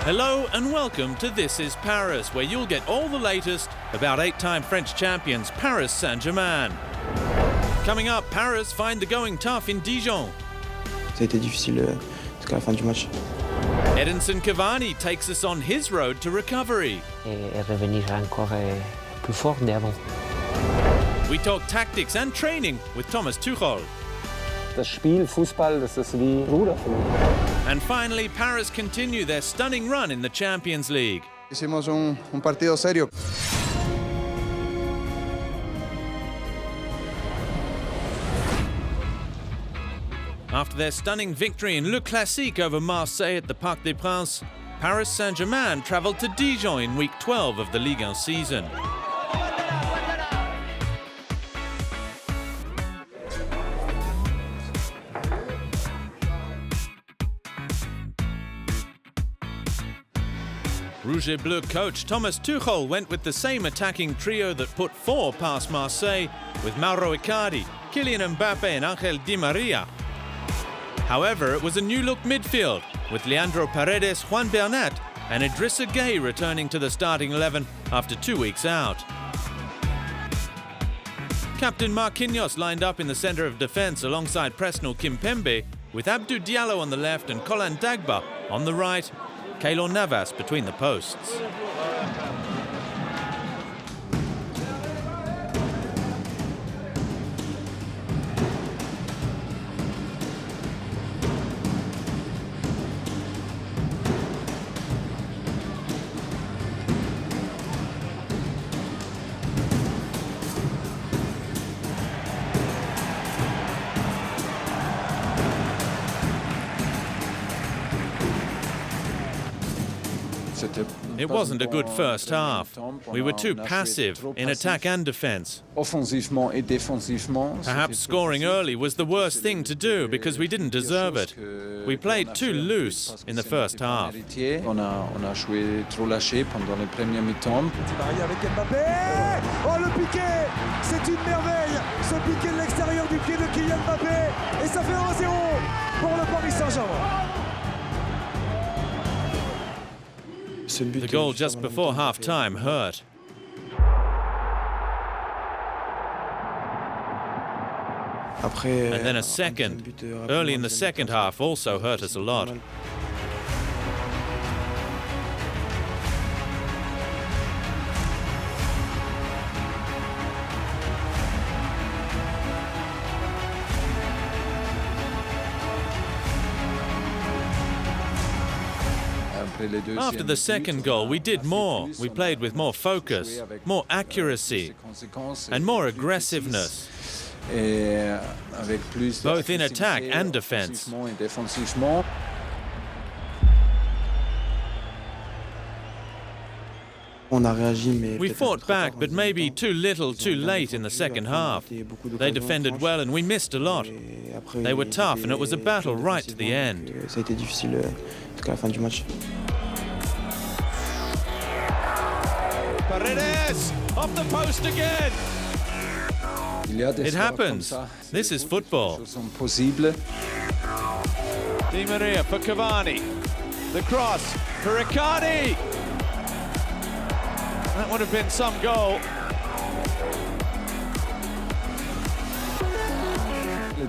Hello and welcome to This is Paris, where you'll get all the latest about 8-time French champions Paris Saint-Germain. Coming up, Paris find the going tough in Dijon. Ça a été difficile jusqu'à la fin du match. Edinson Cavani takes us on his road to recovery. Et revenir encore plus fort d'avant. We talk tactics and training with Thomas Tuchel. Das Spiel, Fußball, das ist wie Ruder für mich. And finally, Paris continue their stunning run in the Champions League. Hicimos un partido serio. After their stunning victory in Le Classique over Marseille at the Parc des Princes, Paris Saint-Germain travelled to Dijon in week 12 of the Ligue 1 season. Rouge et Bleu coach Thomas Tuchel went with the same attacking trio that put 4 past Marseille, with Mauro Icardi, Kylian Mbappe and Angel Di Maria. However, it was a new-look midfield, with Leandro Paredes, Juan Bernat and Idrissa Gueye returning to the starting 11 after 2 weeks out. Captain Marquinhos lined up in the centre of defence alongside Presnel Kimpembe, with Abdou Diallo on the left and Colin Dagba on the right, Keylor Navas between the posts. It wasn't a good first half. We were too passive in attack and defence. Perhaps scoring early was the worst thing to do because we didn't deserve it. We played too loose in the first half. On a joué trop lâché pendant les premières mi-temps. Avec Mbappé. Oh, le piqué! C'est une merveille! Ce piqué de l'extérieur du pied de Kylian Mbappé. Et ça fait 1-0 pour le Paris Saint-Germain. The goal just before half-time hurt. And then a second, early in the second half, also hurt us a lot. After the second goal, we did more. We played with more focus, more accuracy, and more aggressiveness, both in attack and defence. We fought back, but maybe too little, too late in the second half. They defended well and we missed a lot. They were tough and it was a battle right to the end. Paredes! Off the post again! It happens. This is football. Di Maria for Cavani. The cross for Icardi! That would have been some goal.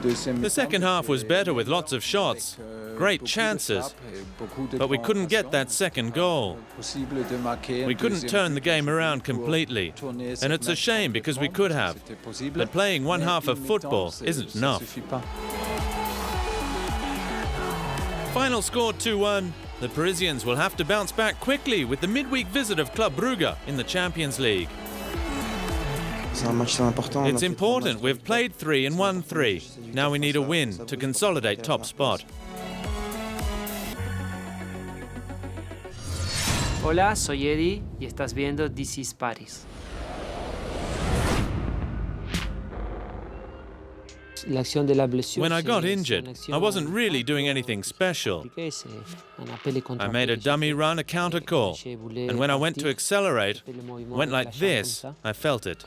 The second half was better with lots of shots, great chances, but we couldn't get that second goal. We couldn't turn the game around completely, and it's a shame because we could have, but playing one half of football isn't enough. Final score 2-1. The Parisians will have to bounce back quickly with the midweek visit of Club Brugge in the Champions League. It's important. We've played 3 and won 3. Now we need a win to consolidate top spot. Hola, soy Eddie y estás viendo This is Paris. When I got injured, I wasn't really doing anything special. I made a dummy run, a counter call, and when I went to accelerate, went like this, I felt it.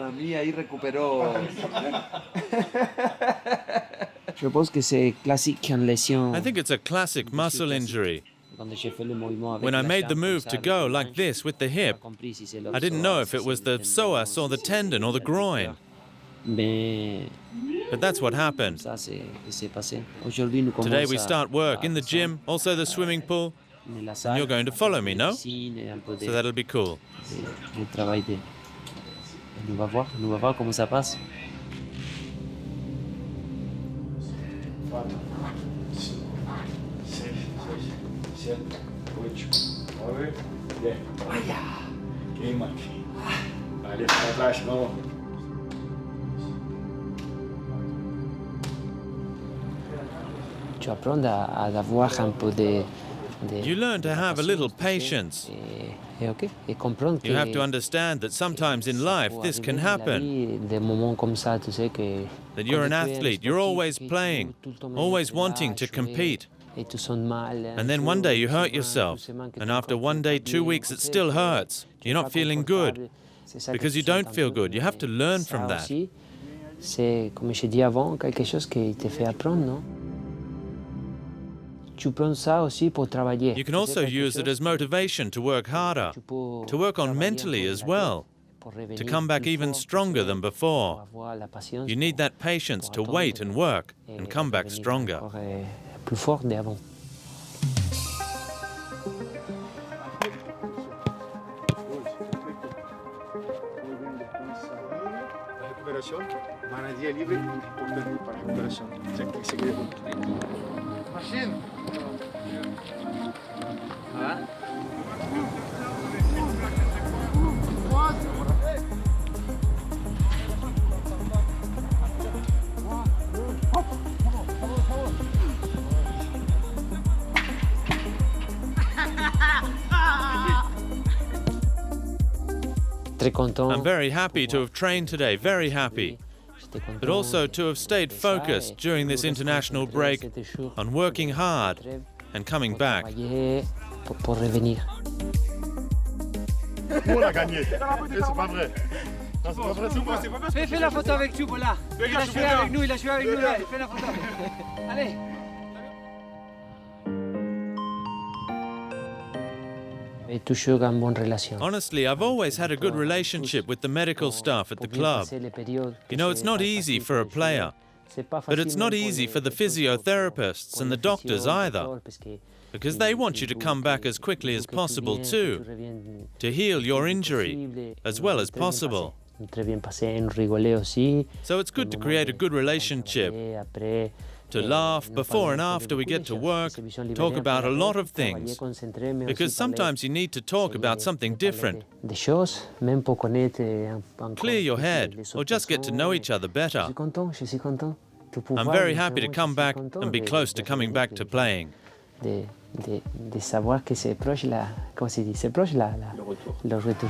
Para mí ahí recuperó. Je pense que c'est classique une lésion. I think it's a classic muscle injury. When I made the move to go like this with the hip, I didn't know if it was the psoas or the tendon or the groin. But that's what happened. Today we start work in the gym, also the swimming pool, and you're going to follow me, no? So that'll be cool. Nous va voir comment ça passe. Tu apprends à avoir un peu de You learn to have a little patience. You have to understand that sometimes in life this can happen. That you're an athlete, you're always playing, always wanting to compete. And then one day you hurt yourself, and after 1 day, 2 weeks, it still hurts. You're not feeling good. Because you don't feel good, you have to learn from that. C'est, comme je dis avant, quelque chose qui te fait apprendre, non? Tu prends ça aussi pour travailler. You can also use it as motivation to work harder, to work on mentally as well, to come back even stronger than before. You need that patience to wait and work and come back stronger. Plus fort d'avant. Manadía libre para recuperación. Se quede junto. Machine. I'm very happy to have trained today, very happy. But also to have stayed focused during this international break on working hard and coming back. Pour revenir. On a gagné. C'est pas vrai. C'est pas vrai. Fais la photo avec nous, voilà. Il a joué avec nous, là. Fais la photo. Allez. Honestly, I've always had a good relationship with the medical staff at the club. You know, it's not easy for a player, but it's not easy for the physiotherapists and the doctors either, because they want you to come back as quickly as possible too, to heal your injury as well as possible. So it's good to create a good relationship, to laugh before and after we get to work, talk about a lot of things, because sometimes you need to talk about something different. Clear your head, or just get to know each other better. I'm very happy to come back and be close to coming back to playing. De savoir que c'est proche la, comment se dit, c'est proche le retour.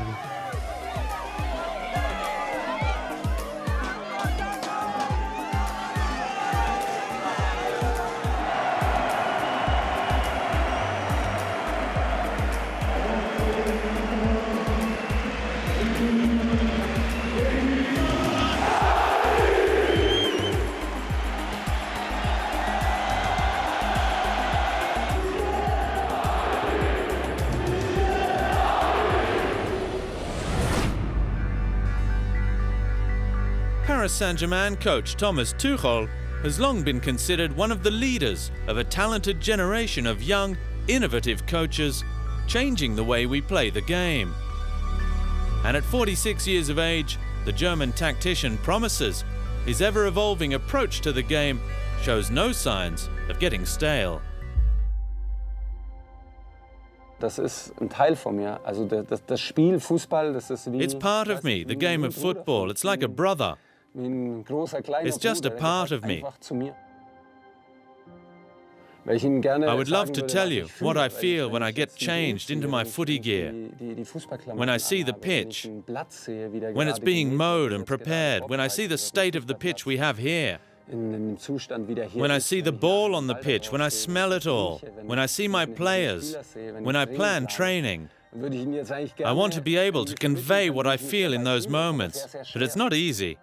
Saint-Germain coach Thomas Tuchel has long been considered one of the leaders of a talented generation of young, innovative coaches, changing the way we play the game. And at 46 years of age, the German tactician promises his ever-evolving approach to the game shows no signs of getting stale. Das ist ein Teil von mir. Also das Spiel, Fußball, das ist wie... It's part of me, the game of football. It's like a brother. It's just a part of me. I would love to tell you what I feel when I get changed into my footy gear, when I see the pitch, when it's being mowed and prepared, when I see the state of the pitch we have here, when I see the ball on the pitch, when I smell it all, when I see my players, when I plan training, I want to be able to convey what I feel in those moments, but it's not easy.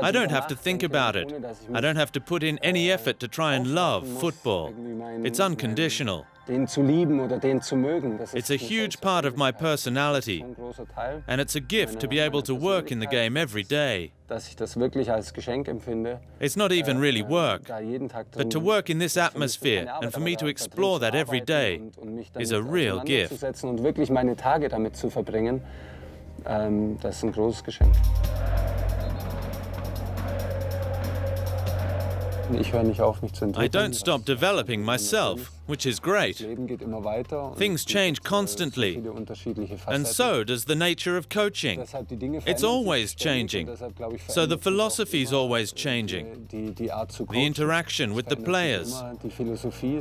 I don't have to think about it. I don't have to put in any effort to try and love football. It's unconditional. It's a huge part of my personality, and it's a gift to be able to work in the game every day. It's not even really work, but to work in this atmosphere and for me to explore that every day is a real gift. I don't stop developing myself, which is great. Things change constantly, and so does the nature of coaching. It's always changing, so the philosophy is always changing. The interaction with the players.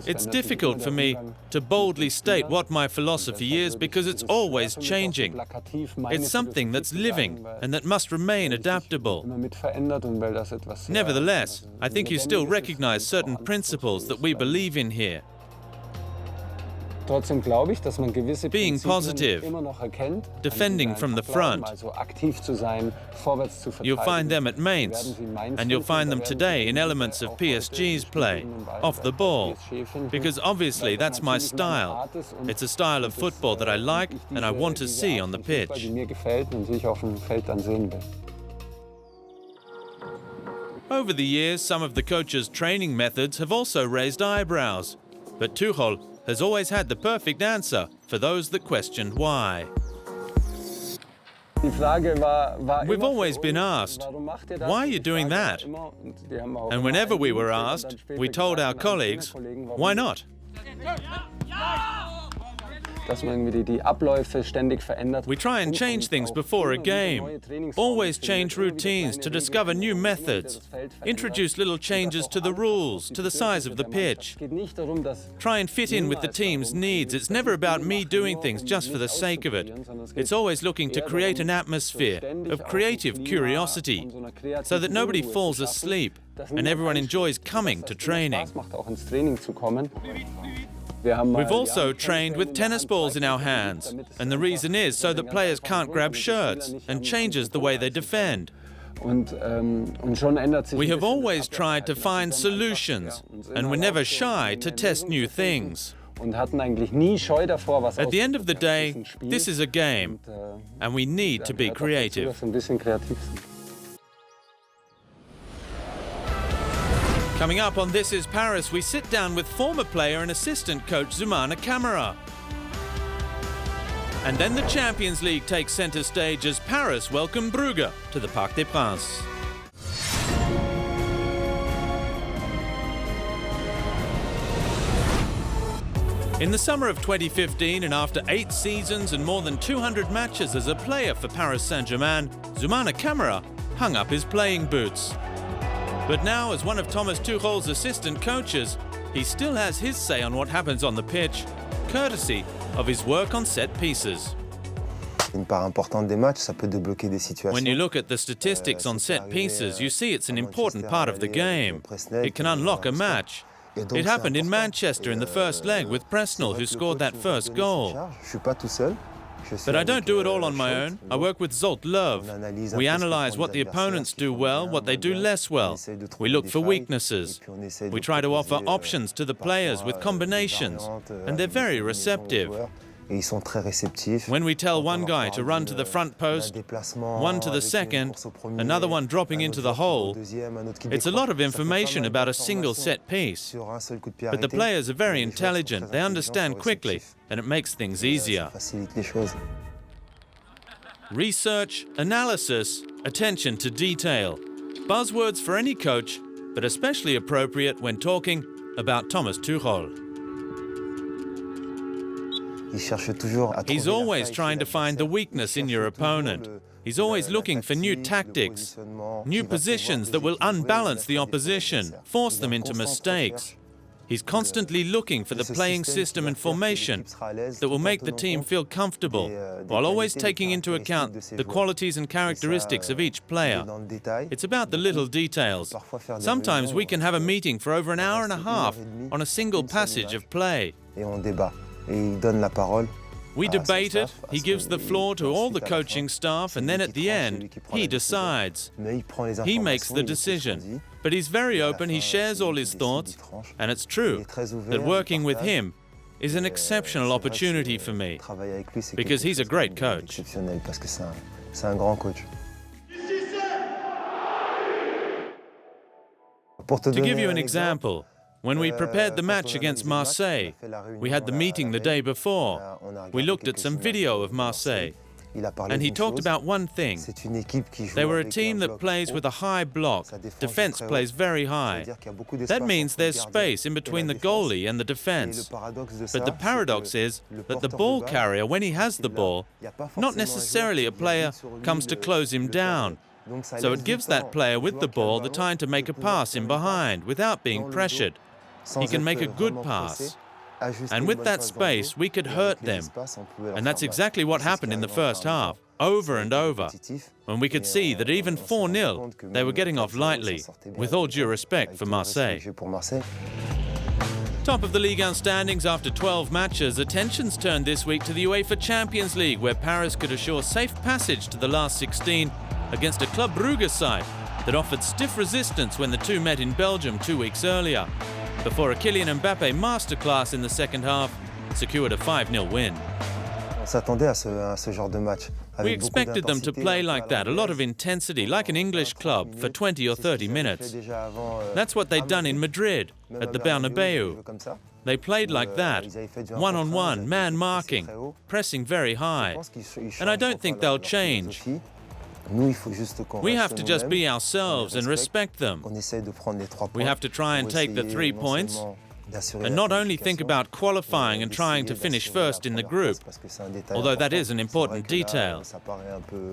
It's difficult for me to boldly state what my philosophy is because it's always changing. It's something that's living and that must remain adaptable. Nevertheless, I think you still recognize certain principles that we believe in here. Being positive, defending from the front. You'll find them at Mainz, and you'll find them today in elements of PSG's play, off the ball, because obviously that's my style. It's a style of football that I like and I want to see on the pitch. Over the years, some of the coach's training methods have also raised eyebrows, but Tuchel has always had the perfect answer for those that questioned why. We've always been asked, why are you doing that? And whenever we were asked, we told our colleagues, why not? We try and change things before a game, always change routines to discover new methods, introduce little changes to the rules, to the size of the pitch. Try and fit in with the team's needs. It's never about me doing things just for the sake of it. It's always looking to create an atmosphere of creative curiosity so that nobody falls asleep and everyone enjoys coming to training. We've also trained with tennis balls in our hands, and the reason is so that players can't grab shirts and changes the way they defend. We have always tried to find solutions, and we're never shy to test new things. At the end of the day, this is a game, and we need to be creative. Coming up on This Is Paris, we sit down with former player and assistant coach Zoumana Camara. And then the Champions League takes centre stage as Paris welcome Brugge to the Parc des Princes. In the summer of 2015, and after 8 seasons and more than 200 matches as a player for Paris Saint-Germain, Zoumana Camara hung up his playing boots. But now, as one of Thomas Tuchel's assistant coaches, he still has his say on what happens on the pitch, courtesy of his work on set pieces. When you look at the statistics on set pieces, you see it's an important part of the game. It can unlock a match. It happened in Manchester in the first leg with Presnel, who scored that first goal. But I don't do it all on my own. I work with Zolt Love. We analyze what the opponents do well, what they do less well. We look for weaknesses. We try to offer options to the players with combinations, and they're very receptive. When we tell one guy to run to the front post, one to the second, another one dropping into the hole, it's a lot of information about a single set piece. But the players are very intelligent, they understand quickly, and it makes things easier. Research, analysis, attention to detail. Buzzwords for any coach, but especially appropriate when talking about Thomas Tuchel. He's always trying to find the weakness in your opponent. He's always looking for new tactics, new positions that will unbalance the opposition, force them into mistakes. He's constantly looking for the playing system and formation that will make the team feel comfortable, while always taking into account the qualities and characteristics of each player. It's about the little details. Sometimes we can have a meeting for over an hour and a half on a single passage of play. We debate it, he gives the floor to all the coaching staff, and then at the end, he decides. He makes the decision. But he's very open, he shares all his thoughts, and it's true that working with him is an exceptional opportunity for me, because he's a great coach. To give you an example, when we prepared the match against Marseille, we had the meeting the day before. We looked at some video of Marseille, and he talked about one thing. They were a team that plays with a high block. Defense plays very high. That means there's space in between the goalie and the defense. But the paradox is that the ball carrier, when he has the ball, not necessarily a player comes to close him down. So it gives that player with the ball the time to make a pass in behind without being pressured. He can make a good pass. And with that space, we could hurt them. And that's exactly what happened in the first half, over and over, when we could see that even 4-0, they were getting off lightly, with all due respect for Marseille. Top of the Ligue 1 standings after 12 matches, attention's turned this week to the UEFA Champions League, where Paris could assure safe passage to the last 16 against a Club Brugge side that offered stiff resistance when the two met in Belgium 2 weeks earlier, before a Kylian Mbappe masterclass in the second half secured a 5-0 win. We expected them to play like that, a lot of intensity, like an English club, for 20 or 30 minutes. That's what they'd done in Madrid, at the Bernabeu. They played like that, one-on-one, man marking, pressing very high. And I don't think they'll change. We have to just be ourselves and respect them. We have to try and take the 3 points, and not only think about qualifying and trying to finish first in the group, although that is an important detail.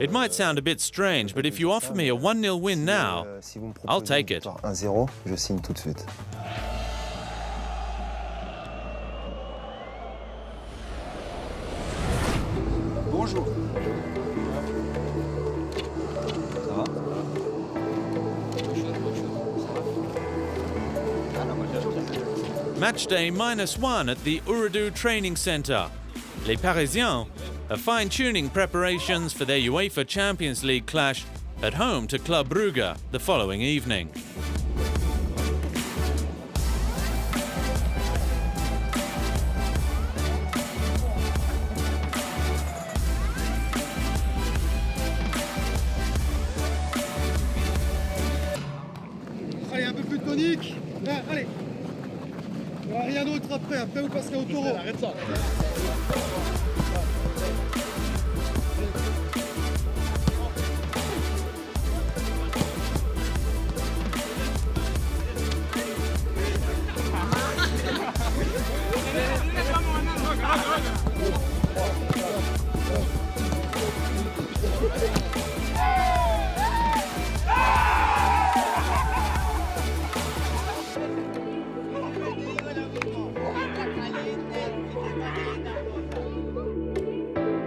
It might sound a bit strange, but if you offer me a 1-0 win now, I'll take it. Bonjour. Match day -1 at the Urdu Training Centre. Les Parisiens are fine-tuning preparations for their UEFA Champions League clash at home to Club Brugge the following evening. Allez, un peu plus de tonique. Là, allez. Il n'y aura rien d'autre après. Après, vous passerez au taureau. Arrête ça.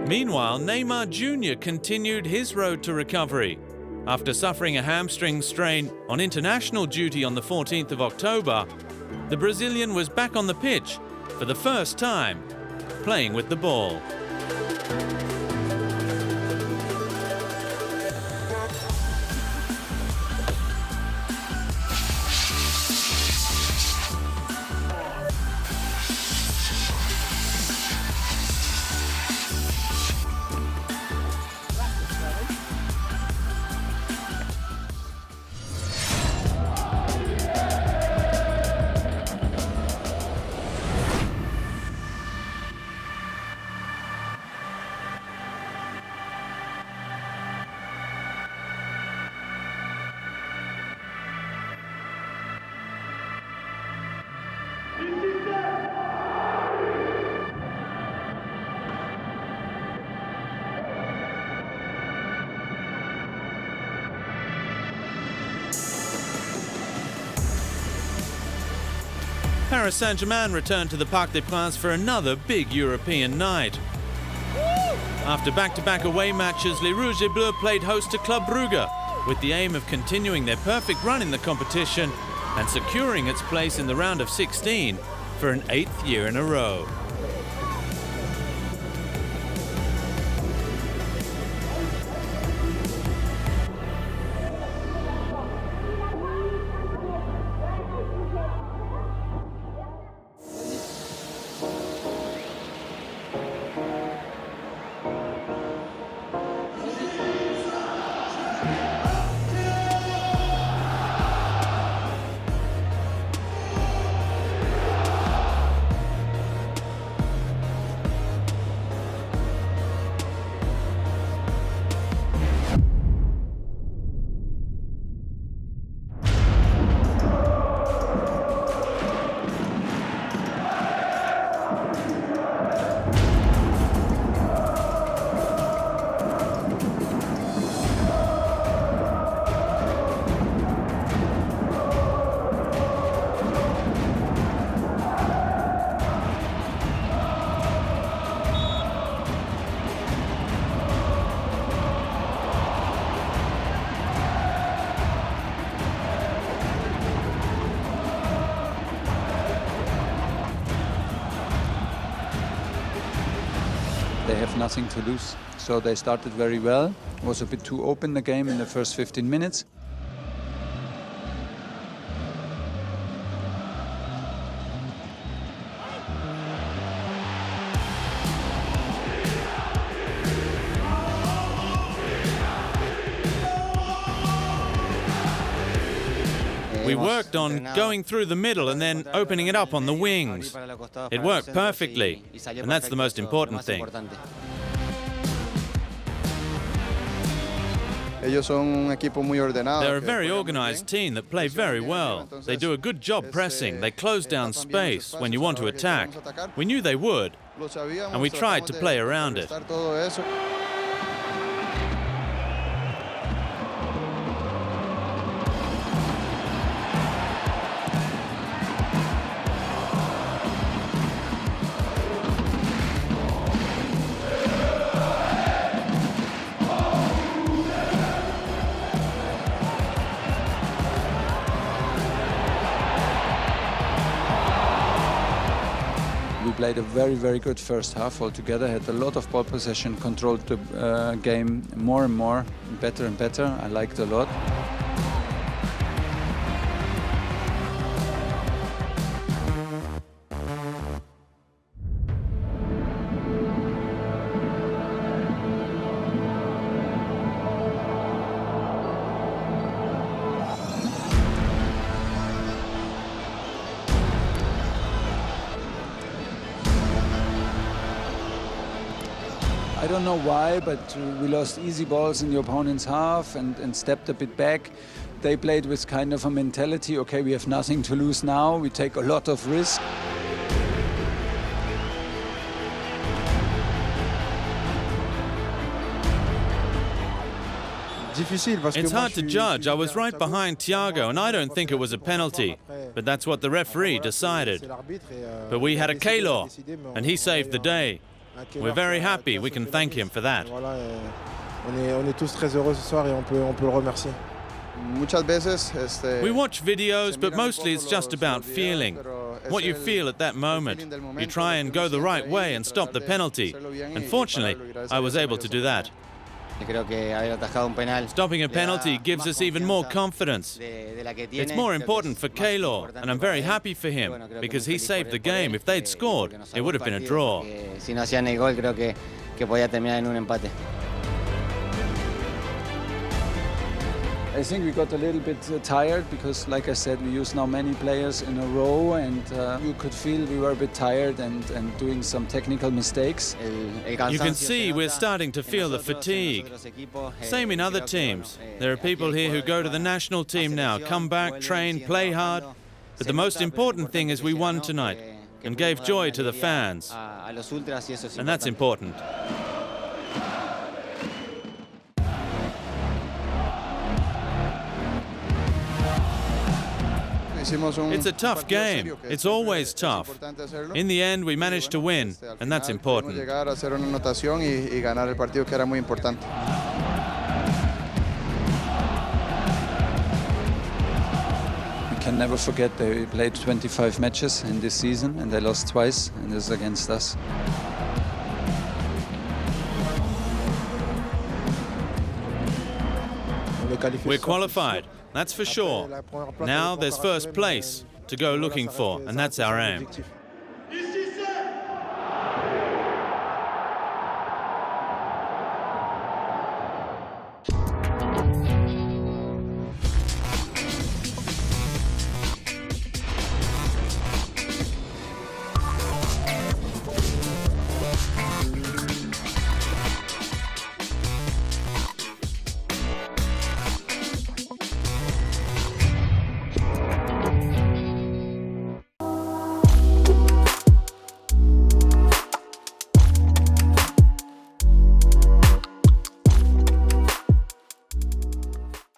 Meanwhile, Neymar Jr. continued his road to recovery. After suffering a hamstring strain on international duty on the 14th of October, the Brazilian was back on the pitch for the first time, playing with the ball. Paris Saint-Germain returned to the Parc des Princes for another big European night. After back-to-back away matches, Les Rouges et Bleus played host to Club Brugge with the aim of continuing their perfect run in the competition and securing its place in the round of 16 for an 8th year in a row. have nothing to lose. So they started very well. It was a bit too open the game in the first 15 minutes. We worked on going through the middle and then opening it up on the wings. It worked perfectly, and that's the most important thing. They're a very organized team that play very well. They do a good job pressing. They close down space when you want to attack. We knew they would, and we tried to play around it. We played a very, very good first half altogether, had a lot of ball possession, controlled the game more and more, better and better. I liked it a lot. I don't know why, but we lost easy balls in the opponent's half and stepped a bit back. They played with kind of a mentality, okay, we have nothing to lose now, we take a lot of risk. It's hard to judge. I was right behind Thiago, and I don't think it was a penalty. But that's what the referee decided. But we had a Keylor, and he saved the day. We're very happy. We can thank him for that. We watch videos, but mostly it's just about feeling. What you feel at that moment. You try and go the right way and stop the penalty. Unfortunately, I was able to do that. Stopping a penalty gives us even more confidence. It's more important for Keylor, and I'm very happy for him, because he saved the game. If they'd scored, it would have been a draw. I think we got a little bit tired because, like I said, we used now many players in a row, and you could feel we were a bit tired and doing some technical mistakes. You can see we're starting to feel the fatigue. Same in other teams. There are people here who go to the national team now, come back, train, play hard. But the most important thing is we won tonight and gave joy to the fans. And that's important. It's a tough game. It's always tough. In the end, we managed to win, and that's important. We can never forget they played 25 matches in this season, and they lost twice, and this is against us. We're qualified, that's for sure. Now there's first place to go looking for, and that's our aim.